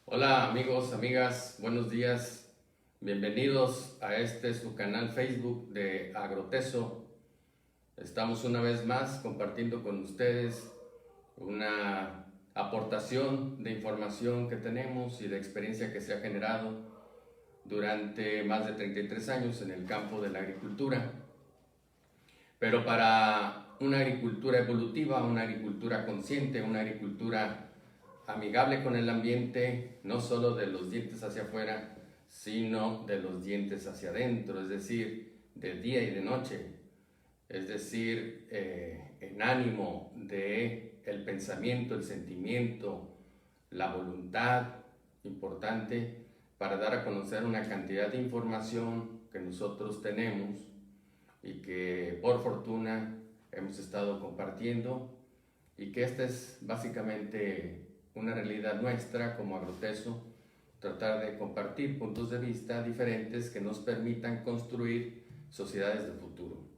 Hola amigos, amigas, buenos días. Bienvenidos a su canal Facebook de Agroteso. Estamos una vez más compartiendo con ustedes una aportación de información que tenemos y de experiencia que se ha generado durante más de 33 años en el campo de la agricultura. Pero para una agricultura evolutiva, una agricultura consciente, una agricultura amigable con el ambiente, no solo de los dientes hacia afuera, sino de los dientes hacia adentro, es decir, de día y de noche, es decir, en ánimo de el pensamiento, el sentimiento, la voluntad, importante para dar a conocer una cantidad de información que nosotros tenemos y que por fortuna hemos estado compartiendo, y que esta es básicamente una realidad nuestra como Agroteso, tratar de compartir puntos de vista diferentes que nos permitan construir sociedades de futuro.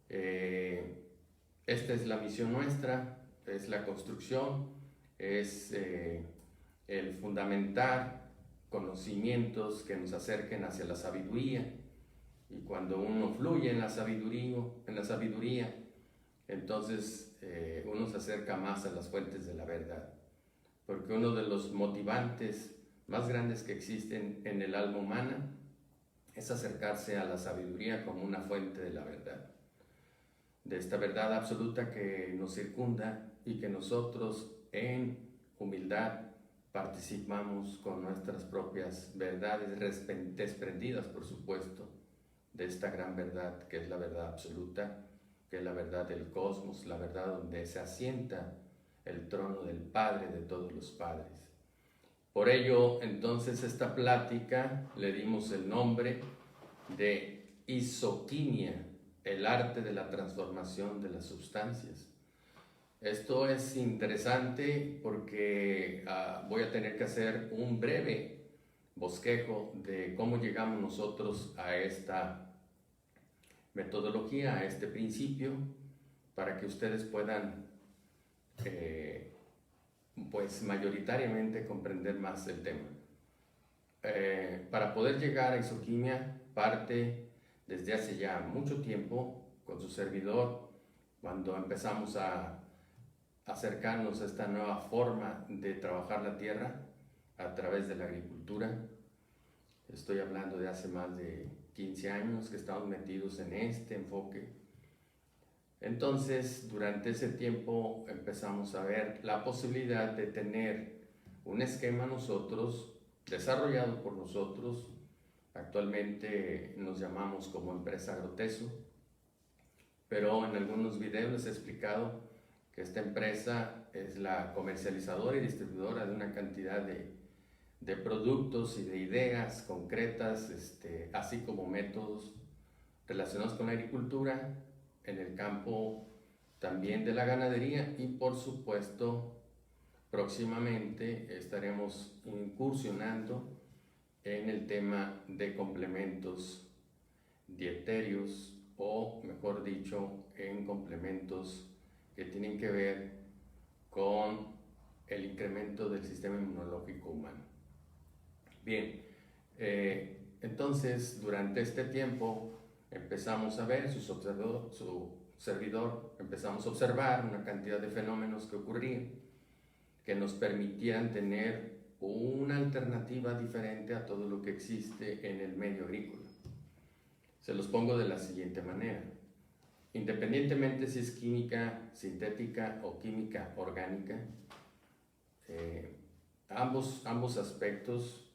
Esta es la misión nuestra, es la construcción, es el fundamentar conocimientos que nos acerquen hacia la sabiduría. Y cuando uno fluye en la sabiduría, entonces uno se acerca más a las fuentes de la verdad. Porque uno de los motivantes más grandes que existen en el alma humana es acercarse a la sabiduría como una fuente de la verdad. De esta verdad absoluta que nos circunda y que nosotros en humildad participamos con nuestras propias verdades desprendidas, por supuesto, de esta gran verdad que es la verdad absoluta, que es la verdad del cosmos, la verdad donde se asienta el trono del Padre de todos los padres. Por ello, entonces, esta plática le dimos el nombre de isoquimia, el arte de la transformación de las sustancias. Esto es interesante porque voy a tener que hacer un breve bosquejo de cómo llegamos nosotros a esta metodología, a este principio, para que ustedes puedan pues mayoritariamente comprender más el tema. Para poder llegar a isoquimia parte desde hace ya mucho tiempo con su servidor, cuando empezamos a acercarnos a esta nueva forma de trabajar la tierra a través de la agricultura. Estoy hablando de hace más de 15 años que estamos metidos en este enfoque. Entonces, durante ese tiempo empezamos a ver la posibilidad de tener un esquema nosotros, desarrollado por nosotros. Actualmente nos llamamos como empresa Agroteso, pero en algunos videos les he explicado que esta empresa es la comercializadora y distribuidora de una cantidad de productos y de ideas concretas, así como métodos relacionados con la agricultura, en el campo también de la ganadería, y por supuesto próximamente estaremos incursionando en el tema de complementos dietéreos, o mejor dicho, en complementos que tienen que ver con el incremento del sistema inmunológico humano. Bien, entonces durante este tiempo empezamos a ver, su servidor, empezamos a observar una cantidad de fenómenos que ocurrían, que nos permitían tener una alternativa diferente a todo lo que existe en el medio agrícola. Se los pongo de la siguiente manera. Independientemente si es química sintética o química orgánica, ambos aspectos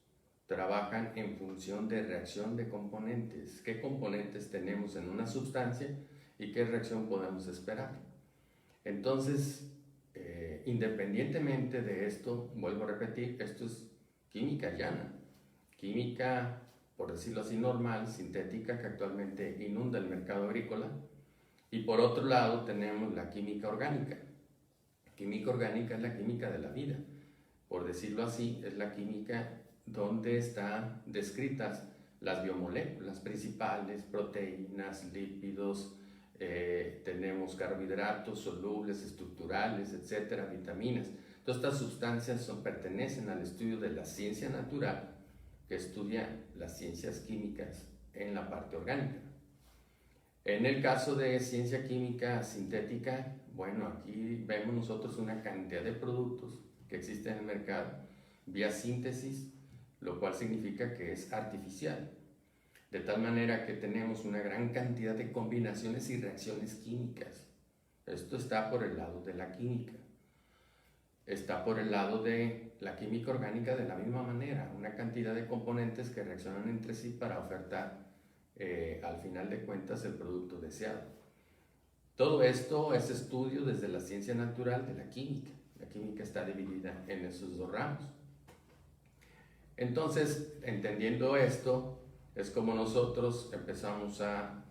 trabajan en función de reacción de componentes. ¿Qué componentes tenemos en una sustancia y qué reacción podemos esperar? Entonces, independientemente de esto, vuelvo a repetir, esto es química llana, química, por decirlo así, normal, sintética, que actualmente inunda el mercado agrícola. Y por otro lado tenemos la química orgánica. Química orgánica es la química de la vida, por decirlo así, es la química donde están descritas las biomoléculas principales, proteínas, lípidos, tenemos carbohidratos solubles, estructurales, etcétera, vitaminas. Todas estas sustancias pertenecen al estudio de la ciencia natural, que estudia las ciencias químicas en la parte orgánica. En el caso de ciencia química sintética, bueno, aquí vemos nosotros una cantidad de productos que existen en el mercado vía síntesis, lo cual significa que es artificial. De tal manera que tenemos una gran cantidad de combinaciones y reacciones químicas. Esto está por el lado de la química. Está por el lado de la química orgánica de la misma manera, una cantidad de componentes que reaccionan entre sí para ofertar al final de cuentas el producto deseado. Todo esto es estudio desde la ciencia natural de la química. La química está dividida en esos dos ramos. Entonces, entendiendo esto, es como nosotros empezamos a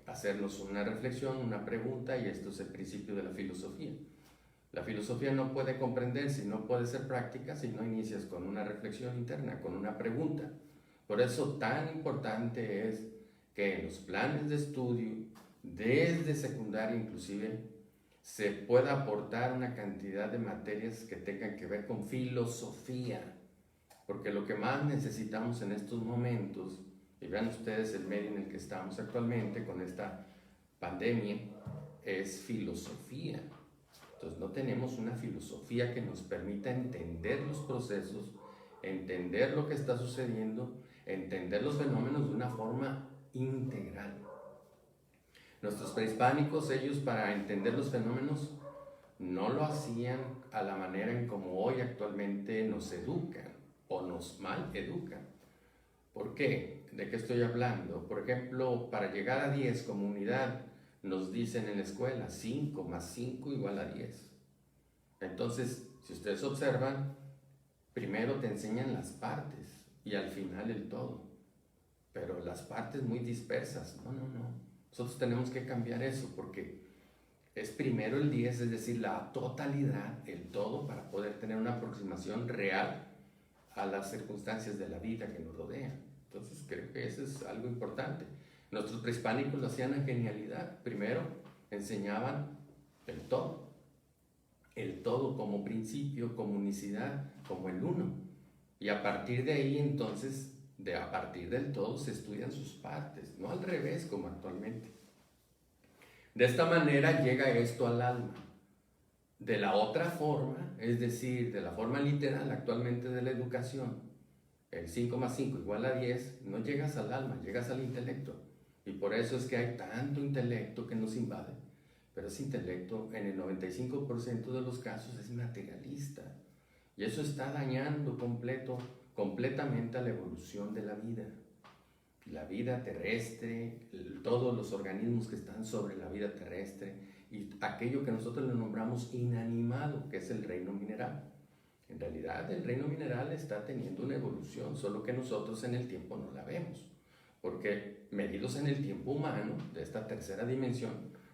hacernos una reflexión, una pregunta, y esto es el principio de la filosofía. La filosofía no puede comprenderse, no puede ser práctica si no inicias con una reflexión interna, con una pregunta. Por eso tan importante es que en los planes de estudio, desde secundaria inclusive, se pueda aportar una cantidad de materias que tengan que ver con filosofía. Porque lo que más necesitamos en estos momentos, y vean ustedes el medio en el que estamos actualmente con esta pandemia, es filosofía. Entonces no tenemos una filosofía que nos permita entender los procesos, entender lo que está sucediendo, entender los fenómenos de una forma integral. Nuestros prehispánicos, ellos para entender los fenómenos no lo hacían a la manera en como hoy actualmente nos educan o nos mal educan. ¿Por qué? ¿De qué estoy hablando? Por ejemplo, para llegar a 10 como unidad, nos dicen en la escuela 5 más 5 igual a 10. Entonces, si ustedes observan, primero te enseñan las partes y al final el todo. Pero las partes muy dispersas. No. Nosotros tenemos que cambiar eso porque es primero el 10, es decir, la totalidad, el todo, para poder tener una aproximación real a las circunstancias de la vida que nos rodean. Entonces creo que eso es algo importante. Nuestros prehispánicos lo hacían a genialidad. Primero enseñaban el todo como principio, como unicidad, como el uno. Y a partir de ahí entonces, a partir del todo se estudian sus partes, no al revés como actualmente. De esta manera llega esto al alma. De la otra forma, es decir, de la forma literal actualmente de la educación, el 5 más 5 igual a 10, no llegas al alma, llegas al intelecto. Y por eso es que hay tanto intelecto que nos invade. Pero ese intelecto en el 95% de los casos es materialista. Y eso está dañando completamente a la evolución de la vida. La vida terrestre, todos los organismos que están sobre la vida terrestre y aquello que nosotros le nombramos inanimado, que es el reino mineral. En realidad el reino mineral está teniendo una evolución, solo que nosotros en el tiempo no la vemos. Porque medidos en el tiempo humano, de esta tercera dimensión,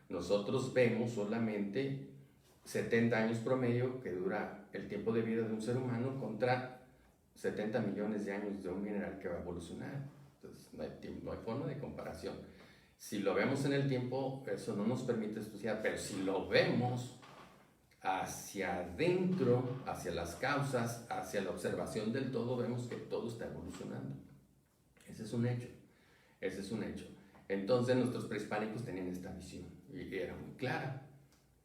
nosotros vemos solamente 70 años promedio que dura el tiempo de vida de un ser humano contra 70 millones de años de un mineral que va a evolucionar. Entonces no hay forma de comparación. Si lo vemos en el tiempo, eso no nos permite estudiar, pero si lo vemos hacia adentro, hacia las causas, hacia la observación del todo, vemos que todo está evolucionando. Ese es un hecho. Entonces nuestros prehispánicos tenían esta visión y era muy clara.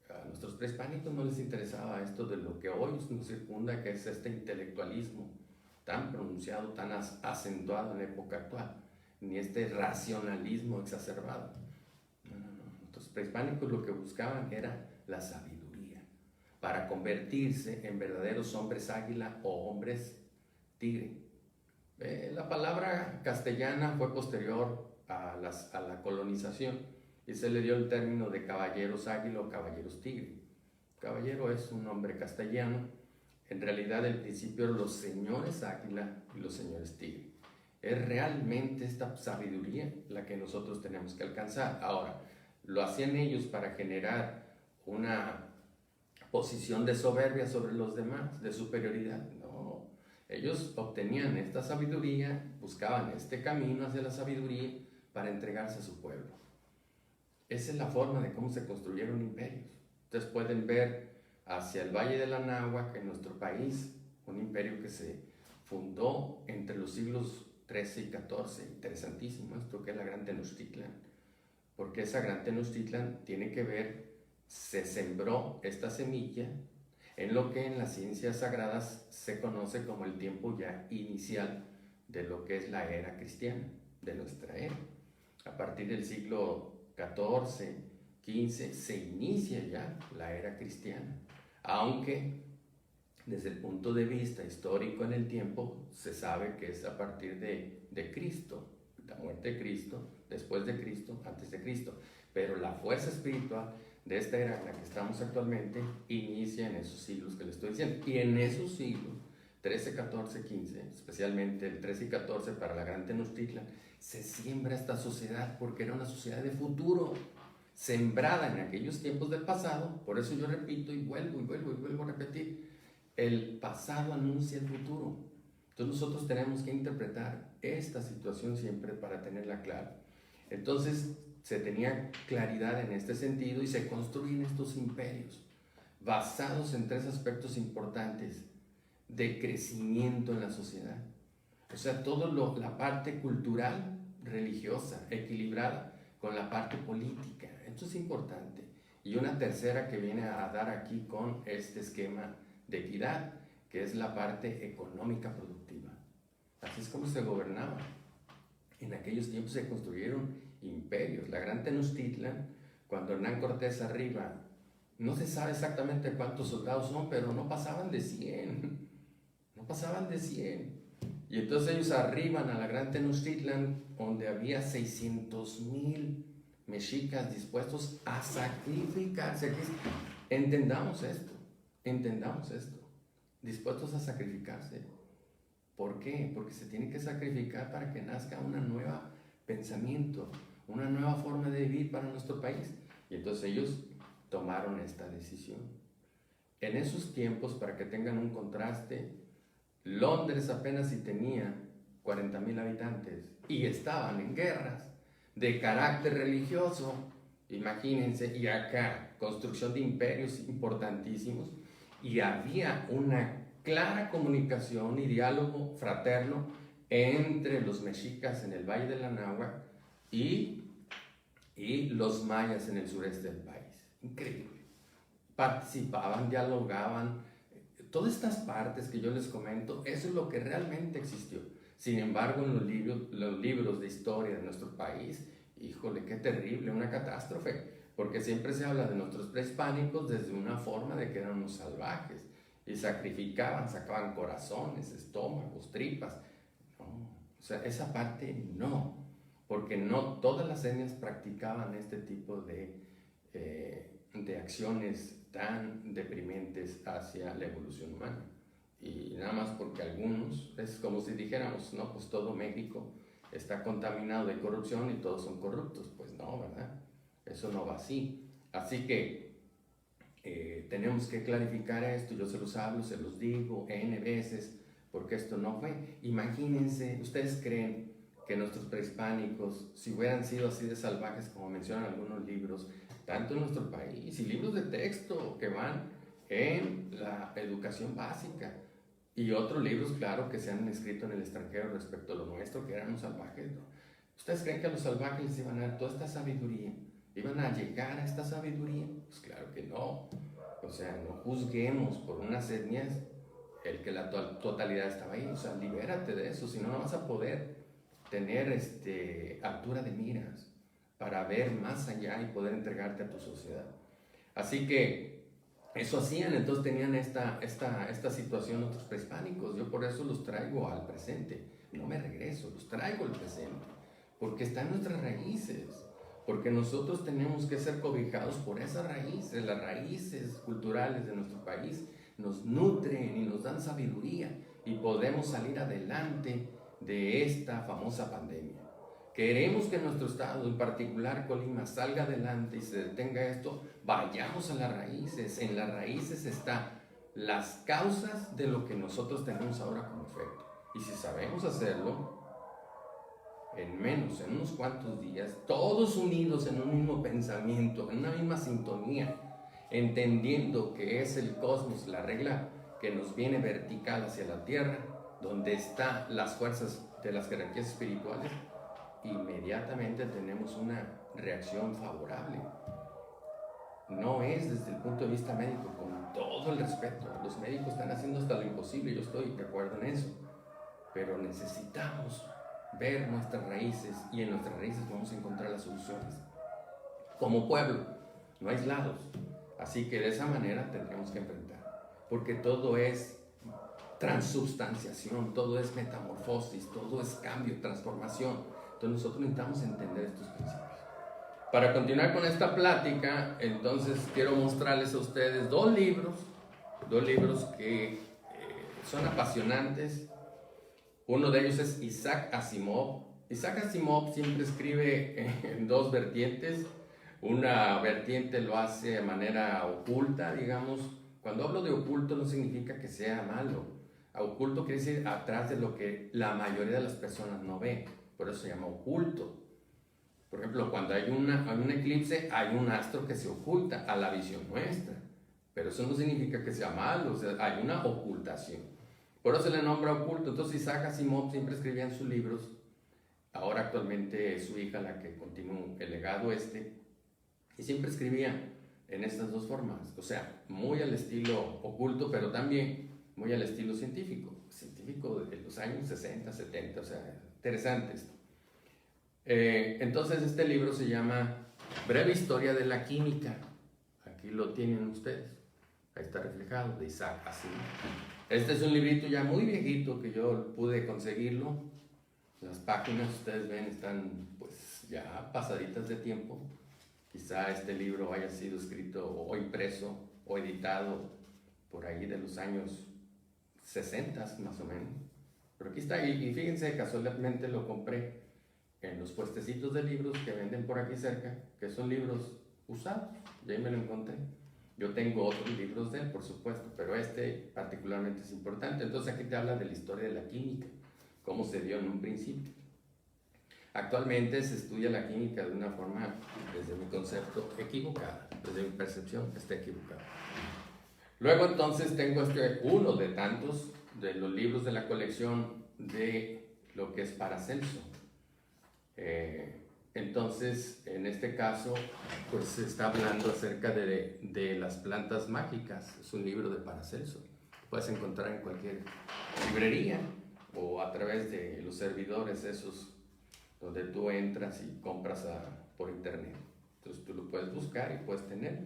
A nuestros prehispánicos no les interesaba esto de lo que hoy nos circunda, que es este intelectualismo tan pronunciado, tan acentuado en la época actual, ni este racionalismo exacerbado. No. Nuestros prehispánicos lo que buscaban era la sabiduría para convertirse en verdaderos hombres águila o hombres tigre. La palabra castellana fue posterior a la colonización y se le dio el término de caballeros águila o caballeros tigre. Caballero es un nombre castellano. En realidad el principio eran los señores águila y los señores tigre. Es realmente esta sabiduría la que nosotros tenemos que alcanzar. Ahora, ¿lo hacían ellos para generar una posición de soberbia sobre los demás, de superioridad? No. Ellos obtenían esta sabiduría, buscaban este camino hacia la sabiduría para entregarse a su pueblo. Esa es la forma de cómo se construyeron imperios. Ustedes pueden ver hacia el Valle del Anáhuac, en nuestro país, un imperio que se fundó entre los siglos XIII y XIV. Interesantísimo esto, que es la Gran Tenochtitlan, porque esa Gran Tenochtitlan tiene que ver, se sembró esta semilla en lo que en las ciencias sagradas se conoce como el tiempo ya inicial de lo que es la era cristiana, de nuestra era. A partir del siglo XIV, XV, se inicia ya la era cristiana, aunque desde el punto de vista histórico en el tiempo se sabe que es a partir de Cristo, la muerte de Cristo, después de Cristo, antes de Cristo, pero la fuerza espiritual de esta era en la que estamos actualmente inicia en esos siglos que le estoy diciendo. Y en esos siglos, 13, 14, 15, especialmente el 13 y 14 para la Gran Tenochtitlan, se siembra esta sociedad porque era una sociedad de futuro, sembrada en aquellos tiempos del pasado. Por eso yo repito y vuelvo a repetir, el pasado anuncia el futuro. Entonces nosotros tenemos que interpretar esta situación siempre para tenerla clara. Entonces se tenía claridad en este sentido y se construyen estos imperios basados en tres aspectos importantes de crecimiento en la sociedad. O sea, toda la parte cultural, religiosa, equilibrada con la parte política. Esto es importante. Y una tercera que viene a dar aquí con este esquema de equidad, que es la parte económica productiva. Así es como se gobernaba. En aquellos tiempos se construyeron imperios. La Gran Tenochtitlan, cuando Hernán Cortés arriba, no se sabe exactamente cuántos soldados son, pero no pasaban de 100. No pasaban de 100. Y entonces ellos arriban a la Gran Tenochtitlan, donde había 600,000 mexicas dispuestos a sacrificarse. Entendamos esto, dispuestos a sacrificarse. ¿Por qué? Porque se tiene que sacrificar para que nazca una nueva pensamiento, una nueva forma de vivir para nuestro país. Y entonces ellos tomaron esta decisión. En esos tiempos, para que tengan un contraste, Londres apenas si tenía 40,000 habitantes y estaban en guerras de carácter religioso, imagínense, y acá construcción de imperios importantísimos, y había una clara comunicación y diálogo fraterno entre los mexicas en el Valle del Anáhuac y los mayas en el sureste del país. Increíble. Participaban, dialogaban, todas estas partes que yo les comento, eso es lo que realmente existió. Sin embargo, en los libros de historia de nuestro país, híjole, qué terrible, una catástrofe, porque siempre se habla de nuestros prehispánicos desde una forma de que eran unos salvajes y sacrificaban, sacaban corazones, estómagos, tripas. No, o sea, esa parte no, porque no todas las etnias practicaban este tipo de acciones tan deprimentes hacia la evolución humana. Y nada más porque algunos, es como si dijéramos, no, pues todo México está contaminado de corrupción y todos son corruptos. Pues no, ¿verdad? Eso no va así. Así que tenemos que clarificar esto. Yo se los hablo, se los digo N veces, porque esto no fue. Imagínense, ¿ustedes creen que nuestros prehispánicos, si hubieran sido así de salvajes como mencionan algunos libros, tanto en nuestro país, y libros de texto que van en la educación básica, y otros libros, claro, que se han escrito en el extranjero respecto a lo nuestro, que eran los salvajes, ¿no? ¿Ustedes creen que a los salvajes les iban a dar toda esta sabiduría? ¿Iban a llegar a esta sabiduría? Pues claro que no. O sea, no juzguemos por unas etnias el que la totalidad estaba ahí. O sea, libérate de eso, si no, no vas a poder tener altura de miras para ver más allá y poder entregarte a tu sociedad. Así que eso hacían, entonces tenían esta situación otros prehispánicos. Yo por eso los traigo al presente, no me regreso, los traigo al presente, porque están nuestras raíces, porque nosotros tenemos que ser cobijados por esas raíces. Las raíces culturales de nuestro país nos nutren y nos dan sabiduría y podemos salir adelante de esta famosa pandemia. Queremos que nuestro estado, en particular Colima, salga adelante y se detenga esto. Vayamos a las raíces. En las raíces están las causas de lo que nosotros tenemos ahora como efecto. Y si sabemos hacerlo, en unos cuantos días, todos unidos en un mismo pensamiento, en una misma sintonía, entendiendo que es el cosmos, la regla que nos viene vertical hacia la Tierra, donde están las fuerzas de las jerarquías espirituales, inmediatamente tenemos una reacción favorable. No es desde el punto de vista médico, con todo el respeto. Los médicos están haciendo hasta lo imposible, yo estoy de acuerdo en eso, pero necesitamos ver nuestras raíces, y en nuestras raíces vamos a encontrar las soluciones. Como pueblo, no aislados. Así que de esa manera tendremos que enfrentar, porque todo es transubstanciación, todo es metamorfosis, todo es cambio, transformación. Entonces nosotros necesitamos entender estos principios. Para continuar con esta plática, entonces quiero mostrarles a ustedes dos libros que son apasionantes. Uno de ellos es Isaac Asimov. Isaac Asimov siempre escribe en dos vertientes. Una vertiente lo hace de manera oculta, digamos. Cuando hablo de oculto no significa que sea malo. Oculto quiere decir atrás de lo que la mayoría de las personas no ve. Por eso se llama oculto. Por ejemplo, cuando hay un eclipse, hay un astro que se oculta a la visión nuestra. Pero eso no significa que sea malo, o sea, hay una ocultación. Por eso se le nombra oculto. Entonces Isaac Asimov siempre escribía en sus libros. Ahora actualmente es su hija la que continúa el legado y siempre escribía en estas dos formas, o sea, muy al estilo oculto, pero también muy al estilo científico de los años 60, 70, o sea, interesante esto. Entonces este libro se llama Breve Historia de la Química. Aquí lo tienen ustedes, ahí está reflejado, de Isaac Asimov. Este es un librito ya muy viejito que yo pude conseguirlo. Las páginas, ustedes ven, están pues ya pasaditas de tiempo. Quizá este libro haya sido escrito o impreso o editado por ahí de los años 60 más o menos. Pero aquí está, y fíjense, casualmente lo compré en los puestecitos de libros que venden por aquí cerca, que son libros usados, y ahí me lo encontré. Yo tengo otros libros de él, por supuesto, pero este particularmente es importante. Entonces aquí te habla de la historia de la química, cómo se dio en un principio. Actualmente se estudia la química de una forma, desde mi concepto, equivocada, desde mi percepción está equivocada. Luego entonces tengo uno de tantos de los libros de la colección de lo que es Paracelso. Entonces, en este caso, pues se está hablando acerca de las plantas mágicas. Es un libro de Paracelso. Puedes encontrar en cualquier librería o a través de los servidores esos donde tú entras y compras por internet. Entonces tú lo puedes buscar y puedes tener.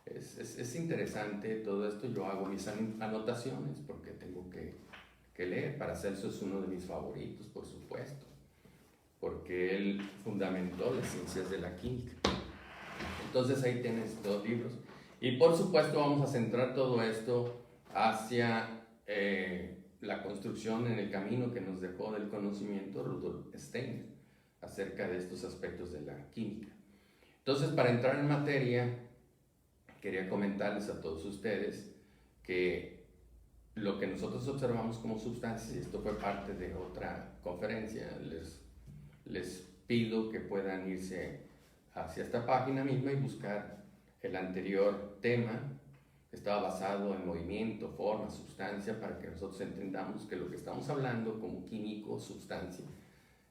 Es interesante todo esto. Yo hago mis anotaciones porque tengo que leer. Paracelso es uno de mis favoritos, por supuesto, porque él fundamentó las ciencias de la química. Entonces ahí tienes dos libros. Y por supuesto vamos a centrar todo esto hacia la construcción en el camino que nos dejó del conocimiento Rudolf Steiner acerca de estos aspectos de la química. Entonces, para entrar en materia, quería comentarles a todos ustedes que lo que nosotros observamos como sustancias, y esto fue parte de otra conferencia, les pido que puedan irse hacia esta página misma y buscar el anterior tema, que estaba basado en movimiento, forma, sustancia, para que nosotros entendamos que lo que estamos hablando como químico, sustancia,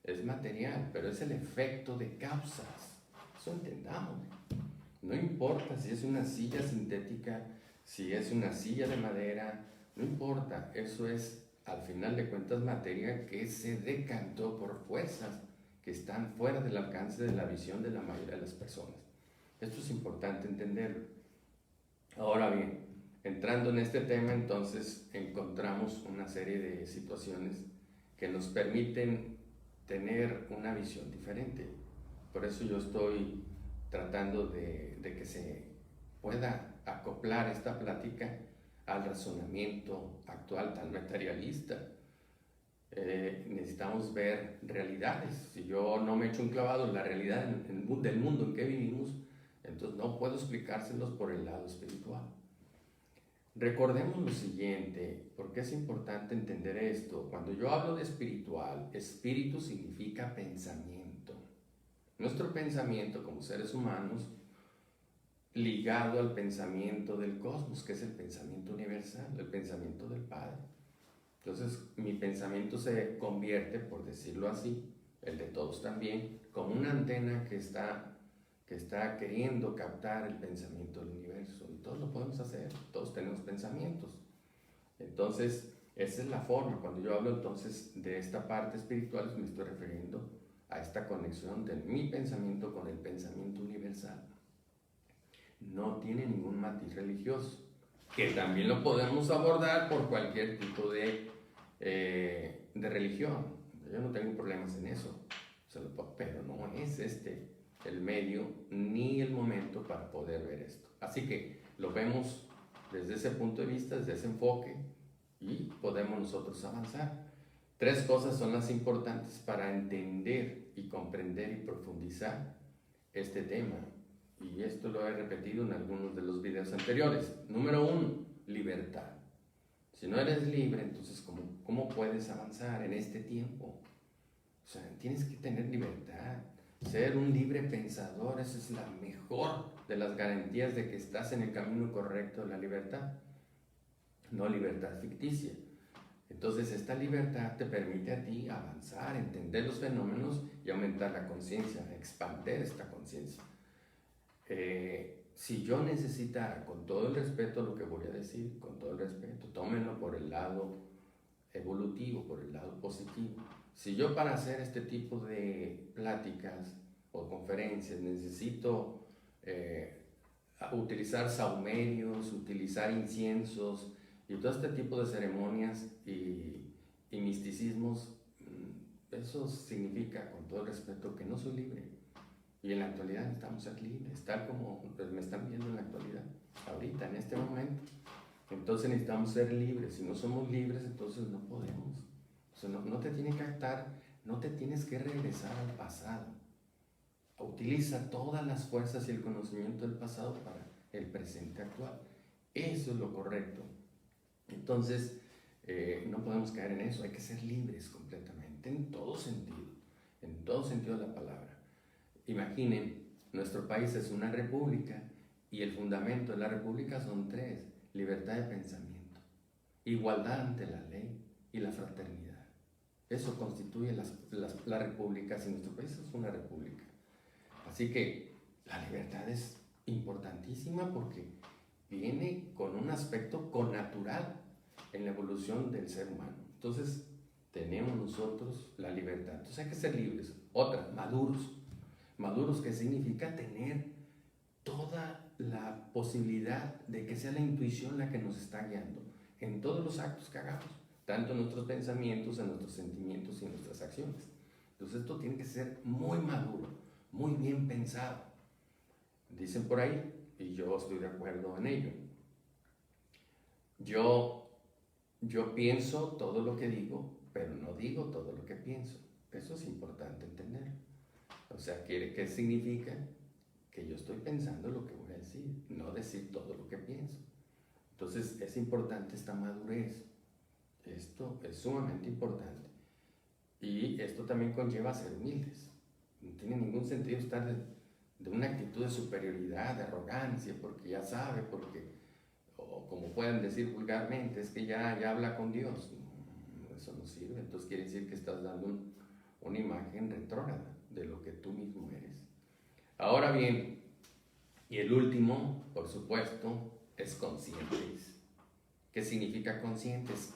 es material, pero es el efecto de causas. Eso entendamos. No importa si es una silla sintética, si es una silla de madera, no importa. Eso es, al final de cuentas, materia que se decantó por fuerzas que están fuera del alcance de la visión de la mayoría de las personas. Esto es importante entenderlo. Ahora bien, entrando en este tema, entonces encontramos una serie de situaciones que nos permiten tener una visión diferente. Por eso yo estoy tratando de que se pueda acoplar esta plática al razonamiento actual tan materialista. Necesitamos ver realidades. Si yo no me echo un clavado en la realidad del mundo en que vivimos, entonces no puedo explicárselos por el lado espiritual. Recordemos lo siguiente, porque es importante entender esto. Cuando yo hablo de espiritual, espíritu significa pensamiento. Nuestro pensamiento como seres humanos ligado al pensamiento del cosmos, que es el pensamiento universal, el pensamiento del Padre. Entonces, mi pensamiento se convierte, por decirlo así, el de todos también, como una antena que está queriendo captar el pensamiento del universo. Y todos lo podemos hacer, todos tenemos pensamientos. Entonces, esa es la forma. Cuando yo hablo entonces de esta parte espiritual, me estoy refiriendo a esta conexión de mi pensamiento con el pensamiento universal. No tiene ningún matiz religioso, que también lo podemos abordar por cualquier tipo de religión. Yo no tengo problemas en eso, pero no es este el medio ni el momento para poder ver esto. Así que lo vemos desde ese punto de vista, desde ese enfoque, y podemos nosotros avanzar. 3 cosas son las importantes para entender y comprender y profundizar este tema. Y esto lo he repetido en algunos de los videos anteriores. Número 1, libertad. Si no eres libre, entonces ¿cómo puedes avanzar en este tiempo? O sea, tienes que tener libertad. Ser un libre pensador, esa es la mejor de las garantías de que estás en el camino correcto de la libertad. No libertad ficticia. Entonces, esta libertad te permite a ti avanzar, entender los fenómenos y aumentar la conciencia, expandir esta conciencia. Si yo necesitara, con todo el respeto a lo que voy a decir, con todo el respeto, tómenlo por el lado evolutivo, por el lado positivo. Si yo para hacer este tipo de pláticas o conferencias necesito utilizar sahumerios, utilizar inciensos y todo este tipo de ceremonias y misticismos, eso significa, con todo el respeto, que no soy libre. Y en la actualidad necesitamos ser libres, tal como pues, me están viendo en la actualidad, ahorita, en este momento. Entonces necesitamos ser libres. Si no somos libres, entonces no podemos. O sea, no te tiene que actar, no te tienes que regresar al pasado. Utiliza todas las fuerzas y el conocimiento del pasado para el presente actual. Eso es lo correcto. Entonces, no podemos caer en eso. Hay que ser libres completamente, en todo sentido de la palabra. Imaginen, nuestro país es una república y el fundamento de la república son 3: libertad de pensamiento, igualdad ante la ley y la fraternidad. Eso constituye las repúblicas y nuestro país es una república. Así que la libertad es importantísima porque viene con un aspecto connatural en la evolución del ser humano. Entonces, tenemos nosotros la libertad. Entonces hay que ser libres. Otra, maduros. Maduros, que significa tener toda la posibilidad de que sea la intuición la que nos está guiando en todos los actos que hagamos, tanto en nuestros pensamientos, en nuestros sentimientos y en nuestras acciones. Entonces esto tiene que ser muy maduro, muy bien pensado. Dicen por ahí, y yo estoy de acuerdo en ello, yo pienso todo lo que digo, pero no digo todo lo que pienso. Eso es importante entender. O sea, ¿qué significa? Que yo estoy pensando lo que voy a decir, no decir todo lo que pienso. Entonces es importante esta madurez. Esto es sumamente importante. Y esto también conlleva a ser humildes. No tiene ningún sentido estar de una actitud de superioridad, de arrogancia, porque ya sabe, o como pueden decir vulgarmente, es que ya habla con Dios. No, eso no sirve. Entonces quiere decir que estás dando una imagen retrógrada de lo que tú mismo eres. Ahora bien, y el último, por supuesto, es conscientes. ¿Qué significa conscientes?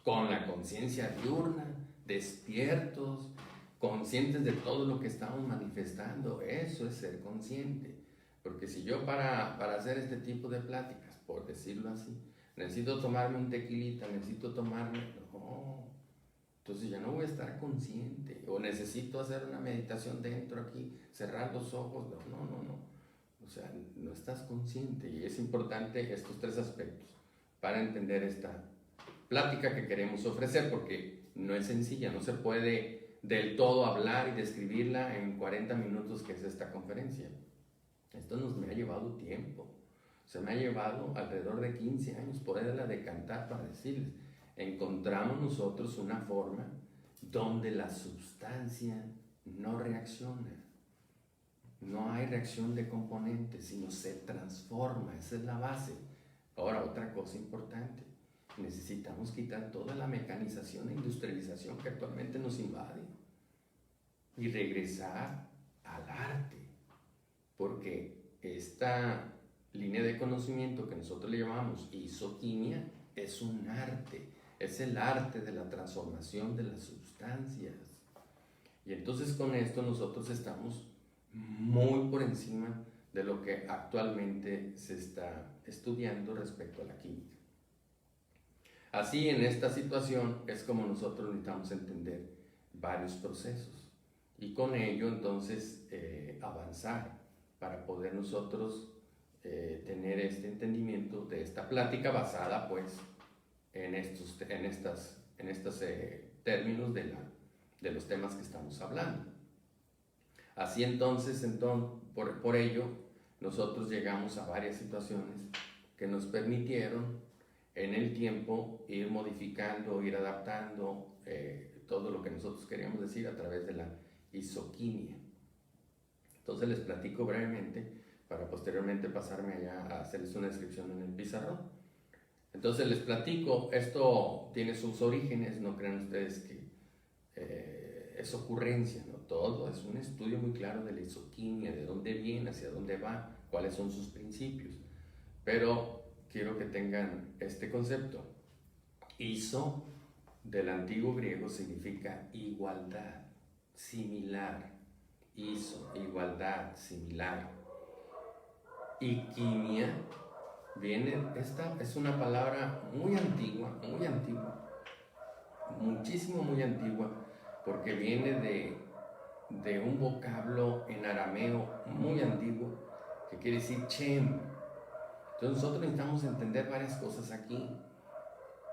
Con la conciencia diurna, despiertos, conscientes de todo lo que estamos manifestando. Eso es ser consciente. Porque si yo para hacer este tipo de pláticas, por decirlo así, necesito tomarme un tequilita, no, entonces ya no voy a estar consciente, o necesito hacer una meditación dentro aquí, cerrar los ojos, no. O sea, no estás consciente, y es importante estos 3 aspectos para entender esta plática que queremos ofrecer, porque no es sencilla, no se puede del todo hablar y describirla en 40 minutos que es esta conferencia. Esto me ha llevado tiempo, se me ha llevado alrededor de 15 años poderla decantar para decirles. Encontramos nosotros una forma donde la sustancia no reacciona. no hay reacción de componentes, sino se transforma, esa es la base. Ahora, otra cosa importante, necesitamos quitar toda la mecanización e industrialización que actualmente nos invade y regresar al arte, porque esta línea de conocimiento que nosotros le llamamos isoquimia es un arte, es el arte de la transformación de las sustancias. Y entonces con esto nosotros estamos muy por encima de lo que actualmente se está estudiando respecto a la química. Así, en esta situación es como nosotros necesitamos entender varios procesos y con ello entonces avanzar para poder nosotros tener este entendimiento de esta plática basada pues en estos términos de los temas que estamos hablando. Así entonces por ello, nosotros llegamos a varias situaciones que nos permitieron en el tiempo ir modificando, ir adaptando todo lo que nosotros queríamos decir a través de la isoquimia. Entonces les platico brevemente para posteriormente pasarme allá a hacerles una descripción en el pizarrón. Entonces les platico, esto tiene sus orígenes, no crean ustedes que es ocurrencia, ¿no? Todo es un estudio muy claro de la isoquimia, de dónde viene, hacia dónde va, cuáles son sus principios. Pero quiero que tengan este concepto. Iso del antiguo griego significa igualdad, similar. Iso, igualdad, similar. Y quimia esta es una palabra muy antigua, muchísimo muy antigua, porque viene de un vocablo en arameo muy antiguo que quiere decir chem. Entonces nosotros necesitamos entender varias cosas aquí,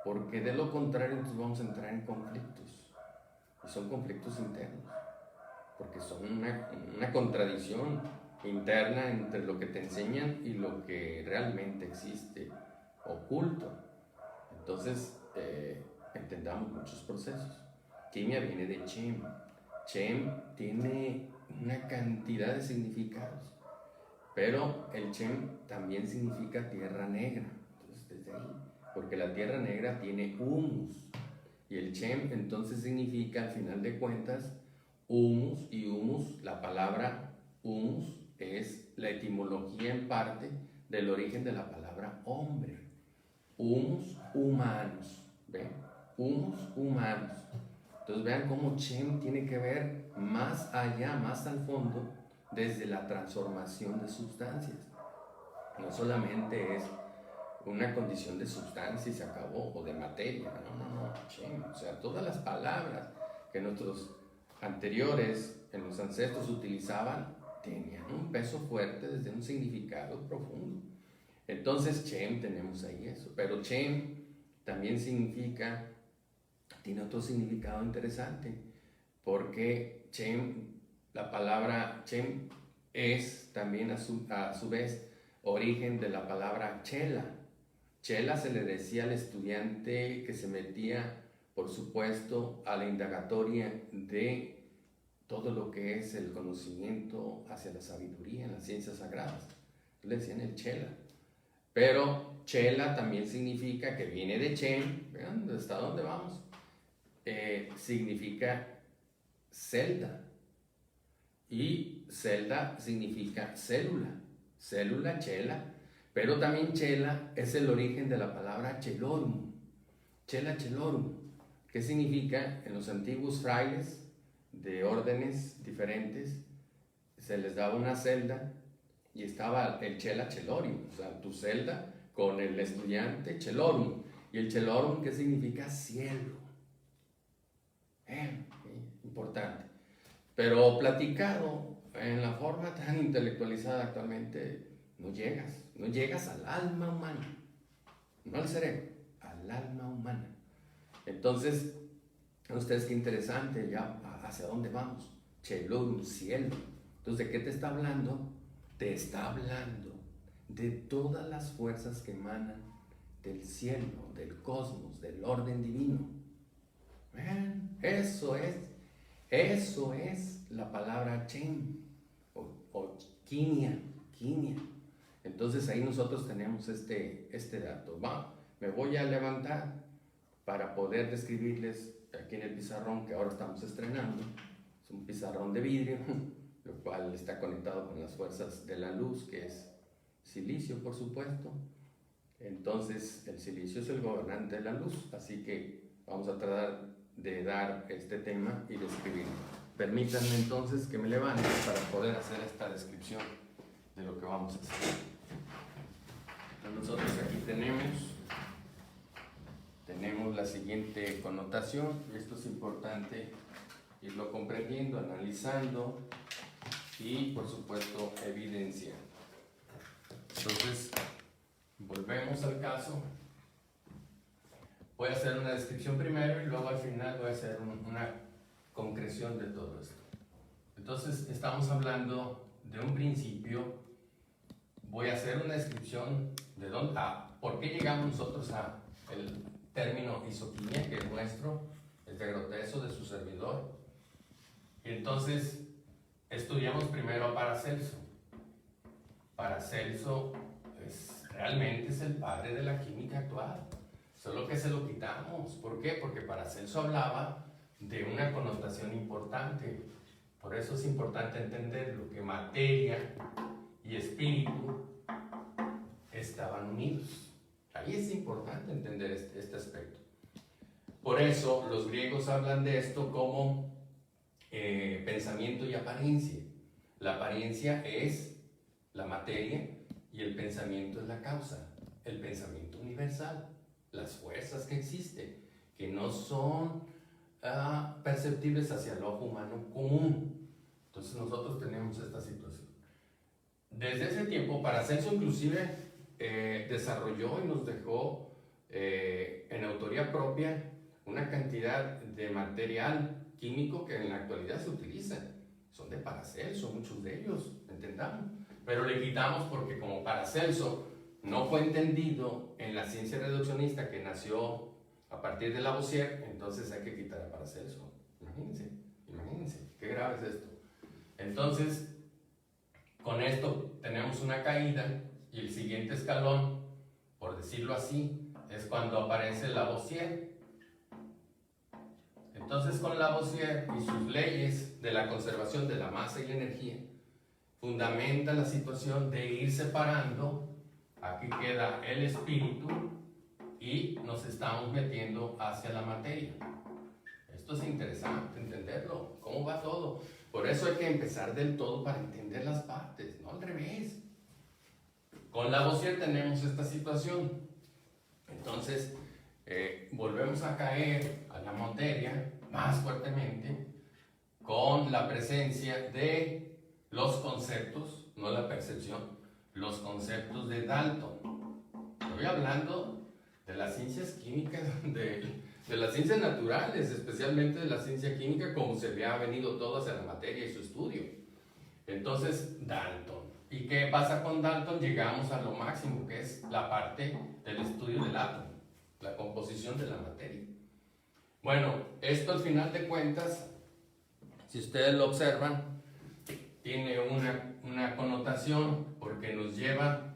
porque de lo contrario entonces vamos a entrar en conflictos, y son conflictos internos, porque son una contradicción interna entre lo que te enseñan y lo que realmente existe oculto. Entonces entendamos muchos procesos. Quimia viene de chem. Chem tiene una cantidad de significados, pero el chem también significa tierra negra. Entonces desde ahí, porque la tierra negra tiene humus, y el chem entonces significa al final de cuentas humus, y humus, la palabra humus es la etimología en parte del origen de la palabra hombre. Humus, humanos, ¿ven? Humus, humanos. Entonces vean cómo chem tiene que ver más allá, más al fondo, desde la transformación de sustancias. No solamente es una condición de sustancia y se acabó, o de materia, no, chem. O sea, todas las palabras que nuestros anteriores, en los ancestros utilizaban, tenían un peso fuerte desde un significado profundo. Entonces chem tenemos ahí eso, pero chem también tiene otro significado interesante, porque chem, la palabra chem es también a su vez origen de la palabra chela. Chela se le decía al estudiante que se metía, por supuesto, a la indagatoria de todo lo que es el conocimiento hacia la sabiduría en las ciencias sagradas. Le decían el chela. Pero chela también significa, que viene de chem, vean hasta dónde vamos, significa celda, y celda significa célula, chela, pero también chela es el origen de la palabra chelorum, chela chelorum, que significa, en los antiguos frailes de órdenes diferentes se les daba una celda y estaba el chela chelorum, o sea, tu celda con el estudiante chelorum, y el chelorum que significa cielo. Importante, pero platicado en la forma tan intelectualizada actualmente, no llegas al alma humana, no al cerebro, al alma humana. Entonces, ustedes qué interesante, ya hacia dónde vamos, chelorum, cielo. Entonces, ¿de qué te está hablando? Te está hablando de todas las fuerzas que emanan del cielo, del cosmos, del orden divino. Eso es la palabra chem, o quimia. Entonces ahí nosotros tenemos este dato. Me voy a levantar para poder describirles aquí en el pizarrón que ahora estamos estrenando. Es un pizarrón de vidrio, lo cual está conectado con las fuerzas de la luz, que es silicio, por supuesto. Entonces el silicio es el gobernante de la luz, así que vamos a tratar de dar este tema y describirlo. Permítanme entonces que me levante para poder hacer esta descripción de lo que vamos a hacer. Nosotros aquí tenemos la siguiente connotación, y esto es importante irlo comprendiendo, analizando y por supuesto evidenciando. Entonces, volvemos al caso. Voy a hacer una descripción primero y luego al final voy a hacer una concreción de todo esto. Entonces, estamos hablando de un principio. Voy a hacer una descripción de por qué llegamos nosotros a el término isoquimia, que es nuestro, el de Groteso, de su servidor. Y entonces estudiamos primero a Paracelso. Paracelso realmente es el padre de la química actual, solo que se lo quitamos. ¿Por qué? Porque Paracelso hablaba de una connotación importante. Por eso es importante entenderlo, que materia y espíritu estaban unidos. Ahí es importante entender este aspecto. Por eso los griegos hablan de esto como pensamiento y apariencia. La apariencia es la materia y el pensamiento es la causa, el pensamiento universal, las fuerzas que existen, que no son perceptibles hacia el ojo humano común. Entonces nosotros tenemos esta situación. Desde ese tiempo, Paracelso inclusive desarrolló y nos dejó en autoría propia una cantidad de material químico que en la actualidad se utiliza. Son de Paracelso, muchos de ellos, entendamos. Pero le quitamos porque como Paracelso no fue entendido en la ciencia reduccionista que nació a partir de Lavoisier, entonces hay que quitar a Paracelso. Imagínense, qué grave es esto. Entonces, con esto tenemos una caída y el siguiente escalón, por decirlo así, es cuando aparece Lavoisier. Entonces, con Lavoisier y sus leyes de la conservación de la masa y la energía, fundamenta la situación de ir separando. Aquí queda el espíritu y nos estamos metiendo hacia la materia. Esto es interesante entenderlo, cómo va todo. Por eso hay que empezar del todo para entender las partes, no al revés. Con Lavoisier tenemos esta situación. Entonces, volvemos a caer a la materia más fuertemente con la presencia de los conceptos, no la percepción, los conceptos de Dalton. Estoy hablando de las ciencias químicas, de las ciencias naturales, especialmente de la ciencia química, como se había venido todo hacia la materia y su estudio. Entonces, Dalton. ¿Y qué pasa con Dalton? Llegamos a lo máximo, que es la parte del estudio del átomo, la composición de la materia. Bueno, esto al final de cuentas, si ustedes lo observan, tiene una connotación porque nos lleva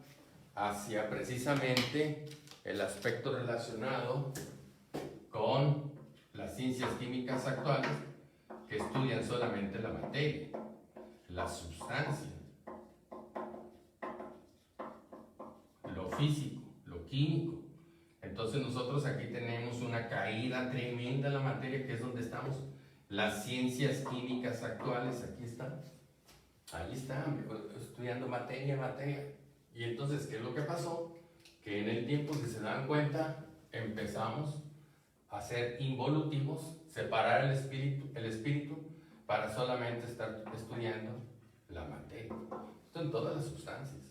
hacia precisamente el aspecto relacionado con las ciencias químicas actuales que estudian solamente la materia, la sustancia, lo físico, lo químico. Entonces nosotros aquí tenemos una caída tremenda en la materia, que es donde estamos. Las ciencias químicas actuales, aquí están. Ahí están, estudiando materia. Y entonces, ¿qué es lo que pasó? Que en el tiempo, si se dan cuenta, empezamos a ser involutivos, separar el espíritu para solamente estar estudiando la materia. Esto en todas las sustancias.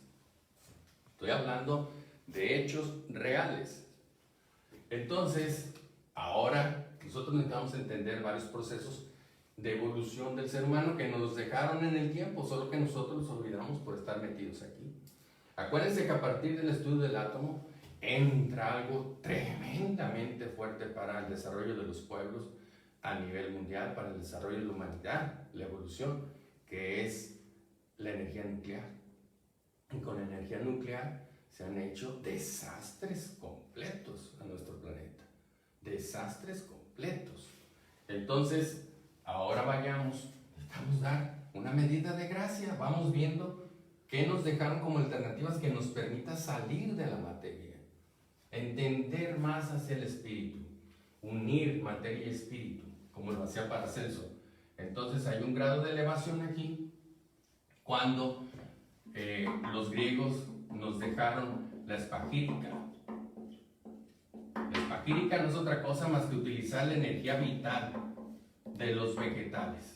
Estoy hablando de hechos reales. Entonces, ahora nosotros necesitamos entender varios procesos de evolución del ser humano que nos dejaron en el tiempo, solo que nosotros los olvidamos por estar metidos aquí. Acuérdense que a partir del estudio del átomo entra algo tremendamente fuerte para el desarrollo de los pueblos a nivel mundial, para el desarrollo de la humanidad, la evolución, que es la energía nuclear. Y con la energía nuclear se han hecho desastres completos a nuestro planeta. Desastres completos. Entonces, ahora necesitamos dar una medida de gracia. Vamos viendo qué nos dejaron como alternativas que nos permita salir de la materia, entender más hacia el espíritu, unir materia y espíritu, como lo hacía Paracelso. Entonces hay un grado de elevación aquí cuando los griegos nos dejaron la espagírica. La espagírica no es otra cosa más que utilizar la energía vital de los vegetales.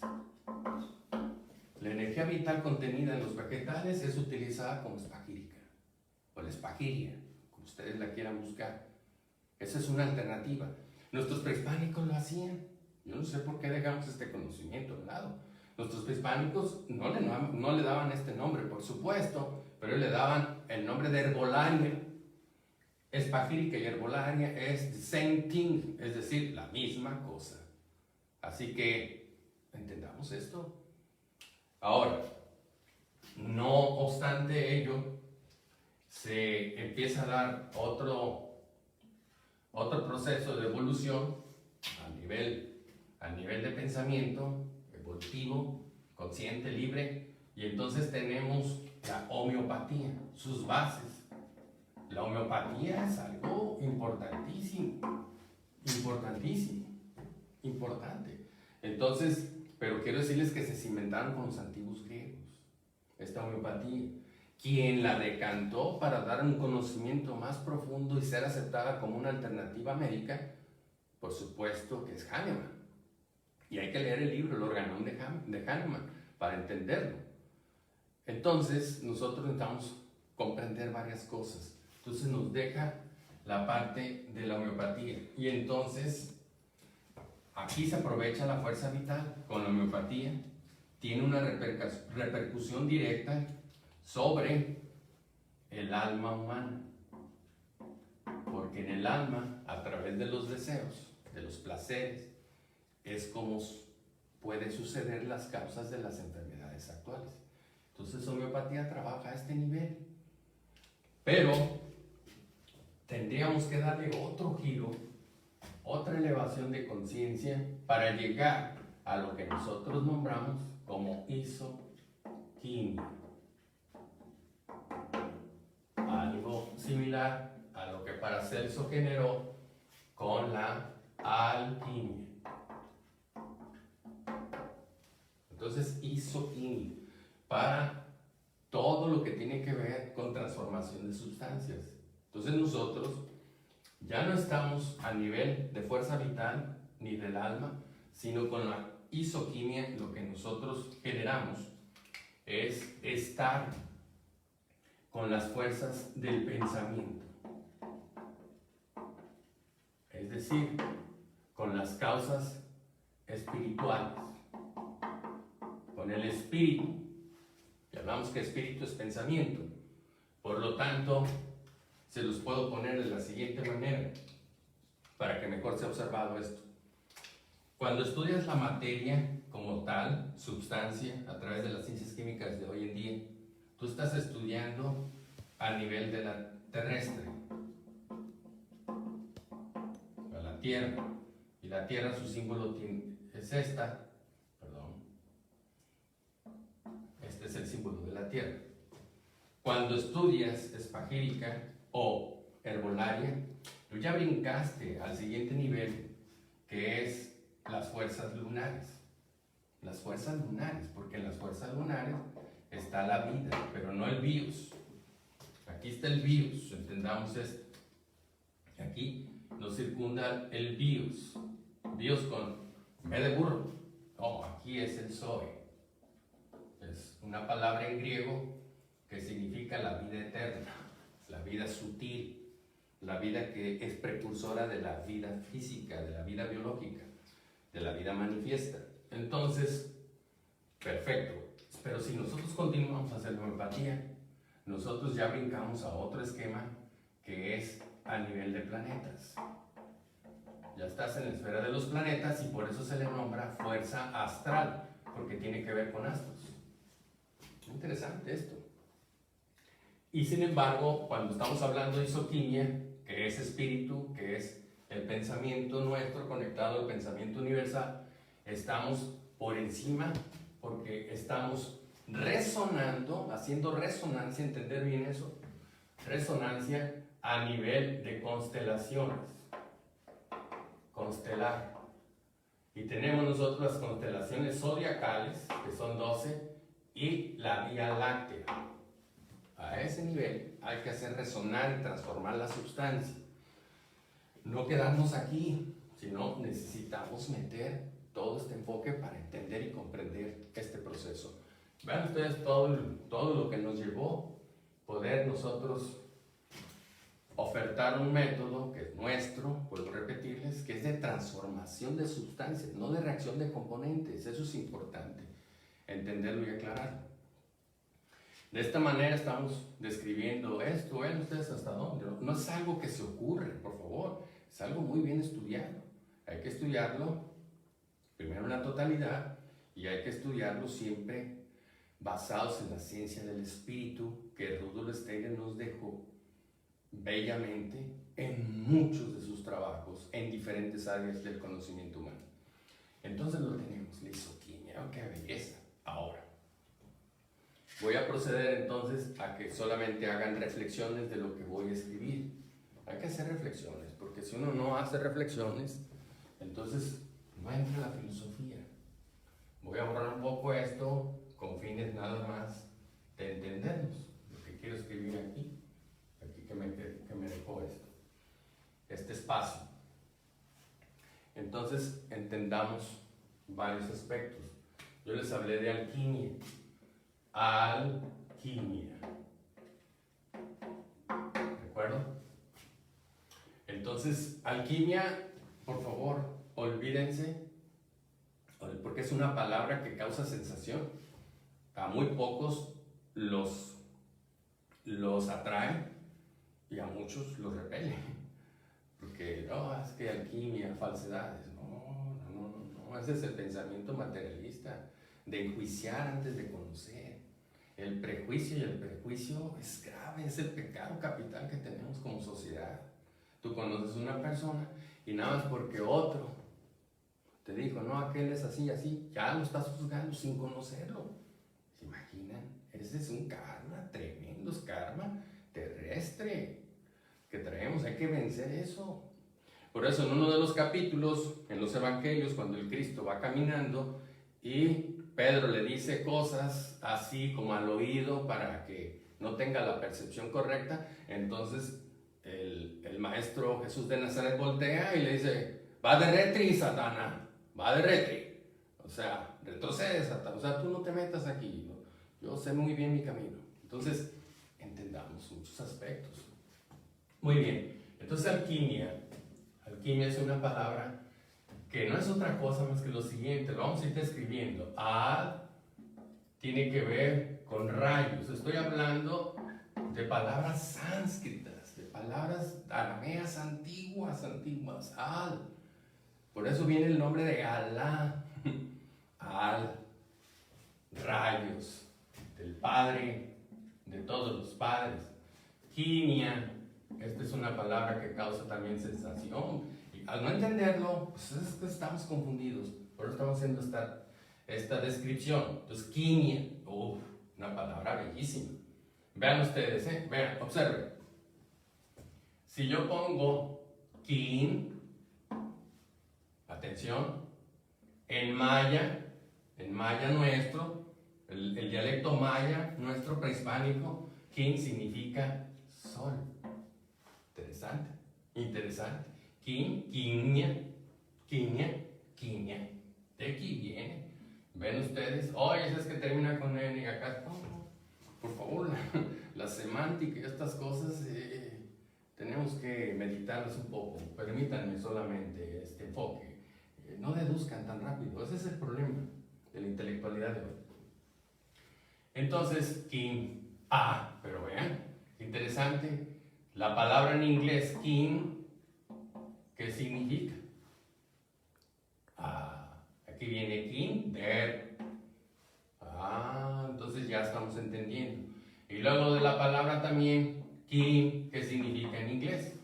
La energía vital contenida en los vegetales es utilizada como espagírica, o la espagiria, como ustedes la quieran buscar. Esa es una alternativa. Nuestros prehispánicos lo hacían. Yo no sé por qué dejamos este conocimiento a un lado. Nuestros prehispánicos no le daban este nombre, por supuesto, pero le daban el nombre de herbolaria. Espagírica y herbolaria es the same thing, es decir, la misma cosa. Así que entendamos esto. Ahora, no obstante ello, se empieza a dar otro proceso de evolución a nivel de pensamiento evolutivo, consciente, libre, y entonces tenemos la homeopatía, sus bases. La homeopatía es algo importantísimo, importante. Entonces, pero quiero decirles que se cimentaron con los antiguos griegos, esta homeopatía. Quien la decantó para dar un conocimiento más profundo y ser aceptada como una alternativa médica, por supuesto que es Hahnemann. Y hay que leer el libro, El Organón de Hahnemann, para entenderlo. Entonces, nosotros necesitamos comprender varias cosas. Entonces nos deja la parte de la homeopatía. Y entonces, aquí se aprovecha la fuerza vital con la homeopatía. Tiene una repercusión directa sobre el alma humana. Porque en el alma, a través de los deseos, de los placeres, es como pueden suceder las causas de las enfermedades actuales. Entonces, homeopatía trabaja a este nivel. Pero tendríamos que darle otro giro, otra elevación de conciencia para llegar a lo que nosotros nombramos como isoquimia. Algo similar a lo que Paracelso generó con la alquimia. Entonces, isoquimia para todo lo que tiene que ver con transformación de sustancias. Entonces nosotros ya no estamos a nivel de fuerza vital ni del alma, sino con la isoquimia lo que nosotros generamos es estar con las fuerzas del pensamiento. Es decir, con las causas espirituales, con el espíritu. Y hablamos que espíritu es pensamiento. Por lo tanto, se los puedo poner de la siguiente manera, para que mejor sea observado esto. Cuando estudias la materia como tal, sustancia, a través de las ciencias químicas de hoy en día, tú estás estudiando a nivel de la terrestre, a la Tierra. Y la Tierra, su símbolo es esta. Este es el símbolo de la Tierra. Cuando estudias espagírica o herbolaria, tú ya brincaste al siguiente nivel, que es las fuerzas lunares. Las fuerzas lunares, porque en las fuerzas lunares está la vida, pero no el bios. Aquí está el bios, entendamos esto. Aquí nos circunda el bios. Bios con B de burro. No, aquí es el zoe. Es una palabra en griego que significa la vida eterna, la vida sutil, la vida que es precursora de la vida física, de la vida biológica, de la vida manifiesta. Entonces, perfecto. Pero si nosotros continuamos a hacer homeopatía, nosotros ya brincamos a otro esquema que es a nivel de planetas. Ya estás en la esfera de los planetas y por eso se le nombra fuerza astral, porque tiene que ver con astros. interesante esto. Y sin embargo, cuando estamos hablando de isoquimia, que es espíritu, que es el pensamiento nuestro conectado al pensamiento universal, estamos por encima porque estamos resonando, haciendo resonancia, entender bien eso, resonancia a nivel de constelaciones, constelar. Y tenemos nosotros las constelaciones zodiacales, que son 12, y la Vía Láctea. A ese nivel hay que hacer resonar y transformar la sustancia. No quedarnos aquí, sino necesitamos meter todo este enfoque para entender y comprender este proceso. Vean ustedes todo lo que nos llevó poder nosotros ofertar un método que es nuestro, puedo repetirles, que es de transformación de sustancias, no de reacción de componentes. Eso es importante entenderlo y aclararlo. De esta manera estamos describiendo esto. Vean ustedes hasta dónde. No es algo que se ocurre, por favor. Es algo muy bien estudiado. Hay que estudiarlo primero en la totalidad y hay que estudiarlo siempre basados en la ciencia del espíritu que Rudolf Steiner nos dejó bellamente en muchos de sus trabajos en diferentes áreas del conocimiento humano. Entonces lo tenemos, la isoquimia. ¡Oh, qué belleza! Ahora voy a proceder entonces a que solamente hagan reflexiones de lo que voy a escribir. Hay que hacer reflexiones, porque si uno no hace reflexiones, entonces no entra la filosofía. Voy a borrar un poco esto con fines nada más de entendernos lo que quiero escribir aquí que me dejó este espacio. Entonces entendamos varios aspectos. Yo les hablé de alquimia. Alquimia. ¿De acuerdo? Entonces, alquimia, por favor, olvídense, porque es una palabra que causa sensación. A muy pocos los atrae y a muchos los repele. Porque, no, es que alquimia, falsedades. No, ese es el pensamiento materialista, de enjuiciar antes de conocer. El prejuicio y el prejuicio es grave, es el pecado capital que tenemos como sociedad. Tú conoces una persona y nada más porque otro te dijo, no, aquel es así, así, ya lo estás juzgando sin conocerlo. ¿Se imaginan? Ese es un karma, tremendo karma terrestre que traemos, hay que vencer eso. Por eso en uno de los capítulos, en los evangelios, cuando el Cristo va caminando y Pedro le dice cosas así como al oído para que no tenga la percepción correcta, entonces el maestro Jesús de Nazaret voltea y le dice, va de retri, Satana, va de retri. O sea, retrocede, Satán. O sea, tú no te metas aquí, ¿no? Yo sé muy bien mi camino. Entonces, entendamos muchos aspectos. Muy bien. Entonces, alquimia. Alquimia es una palabra que no es otra cosa más que lo siguiente. Lo vamos a ir describiendo. Ad tiene que ver con rayos. Estoy hablando de palabras sánscritas, de palabras arameas antiguas. Al. Por eso viene el nombre de Alá. Al. Rayos. Del Padre, de todos los padres. Quimia. Esta es una palabra que causa también sensación. Y al no entenderlo, pues es que estamos confundidos. Por eso estamos haciendo esta descripción. Entonces, quimia. Una palabra bellísima. Vean ustedes, vean, observen. Si yo pongo kin, atención, en maya nuestro, el dialecto maya nuestro prehispánico, kin significa sol. Interesante. Quimia. De aquí viene. ¿Ven ustedes? Oye, es que termina con N y acá. No, por favor, la semántica y estas cosas tenemos que meditarlas un poco. Permítanme solamente este enfoque. No deduzcan tan rápido. Ese es el problema de la intelectualidad de hoy. Entonces, pero vean, interesante. La palabra en inglés, kin, ¿qué significa? Aquí viene kin, entonces ya estamos entendiendo luego de la palabra también kin, que significa en inglés.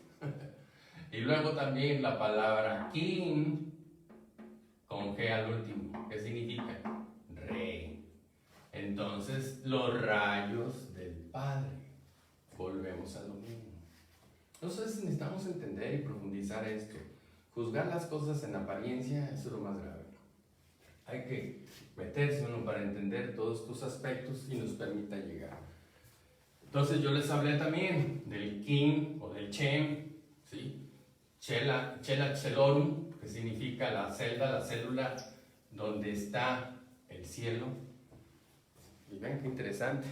Y luego también la palabra king, con G al último, que significa rey. Entonces, los rayos del Padre. Volvemos a lo mismo. Entonces necesitamos entender y profundizar esto. Juzgar las cosas en apariencia, eso es lo más grave. Hay que meterse uno para entender todos estos aspectos y nos permita llegar. Entonces yo les hablé también del kin o del chem, ¿sí? Chela chelorum, que significa la celda, la célula donde está el cielo. Y ven qué interesante,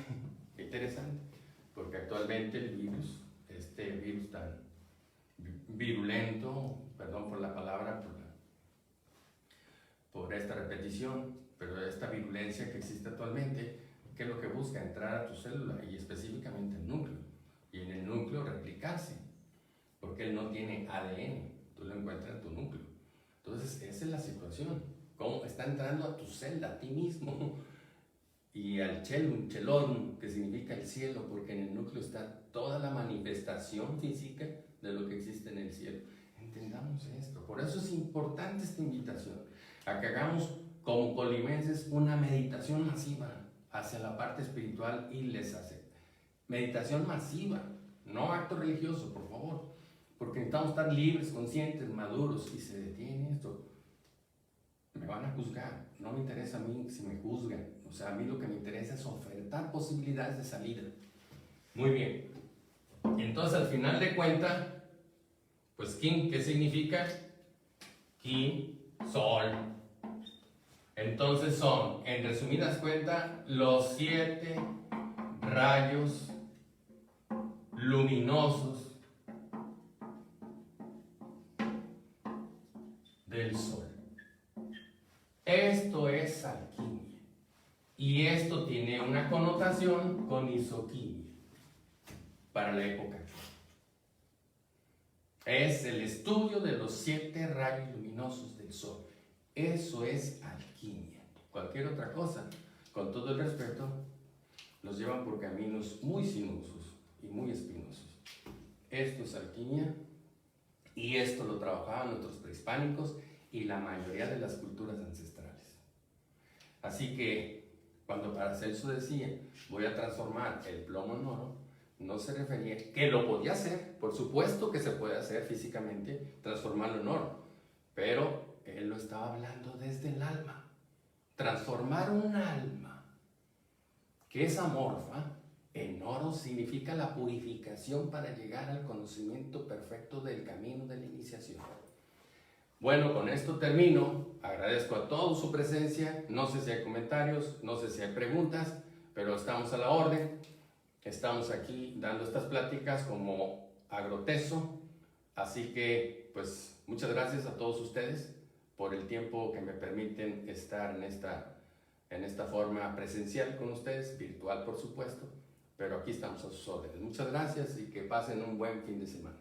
porque actualmente el virus, este virus tan virulento, perdón por la palabra, por esta repetición, pero esta virulencia que existe actualmente, ¿qué es lo que busca? Entrar a tu célula y específicamente el núcleo, y en el núcleo replicarse, porque él no tiene ADN, tú lo encuentras en tu núcleo. Entonces esa es la situación, cómo está entrando a tu celda, a ti mismo, y al chelorum, que significa el cielo, porque en el núcleo está toda la manifestación física de lo que existe en el cielo. Entendamos esto, por eso es importante esta invitación, a que hagamos como colimenses una meditación masiva hacia la parte espiritual y les hace. Meditación masiva, no acto religioso, por favor, porque necesitamos estar libres, conscientes, maduros, y se detiene esto. Me van a juzgar, no me interesa a mí si me juzgan, o sea, a mí lo que me interesa es ofertar posibilidades de salida. Muy bien, entonces al final de cuentas, pues kin, ¿qué significa? Kin, sol. Entonces son, en resumidas cuentas, los 7 rayos luminosos del sol. Esto es alquimia. Y esto tiene una connotación con isoquimia para la época. Es el estudio de los 7 rayos luminosos del sol. Eso es alquimia. Cualquier otra cosa, con todo el respeto, los llevan por caminos muy sinuosos y muy espinosos. Esto es alquimia, y esto lo trabajaban nuestros prehispánicos y la mayoría de las culturas ancestrales. Así que cuando Paracelso decía voy a transformar el plomo en oro, no se refería que lo podía hacer, por supuesto que se puede hacer físicamente, transformarlo en oro, pero él lo estaba hablando desde el alma. Transformar un alma que es amorfa en oro significa la purificación para llegar al conocimiento perfecto del camino de la iniciación. Bueno, con esto termino. Agradezco a todos su presencia. No sé si hay comentarios, no sé si hay preguntas, pero estamos a la orden. Estamos aquí dando estas pláticas como agroteso. Así que, pues, muchas gracias a todos ustedes por el tiempo que me permiten estar en esta forma presencial con ustedes, virtual por supuesto, pero aquí estamos a sus órdenes. Muchas gracias y que pasen un buen fin de semana.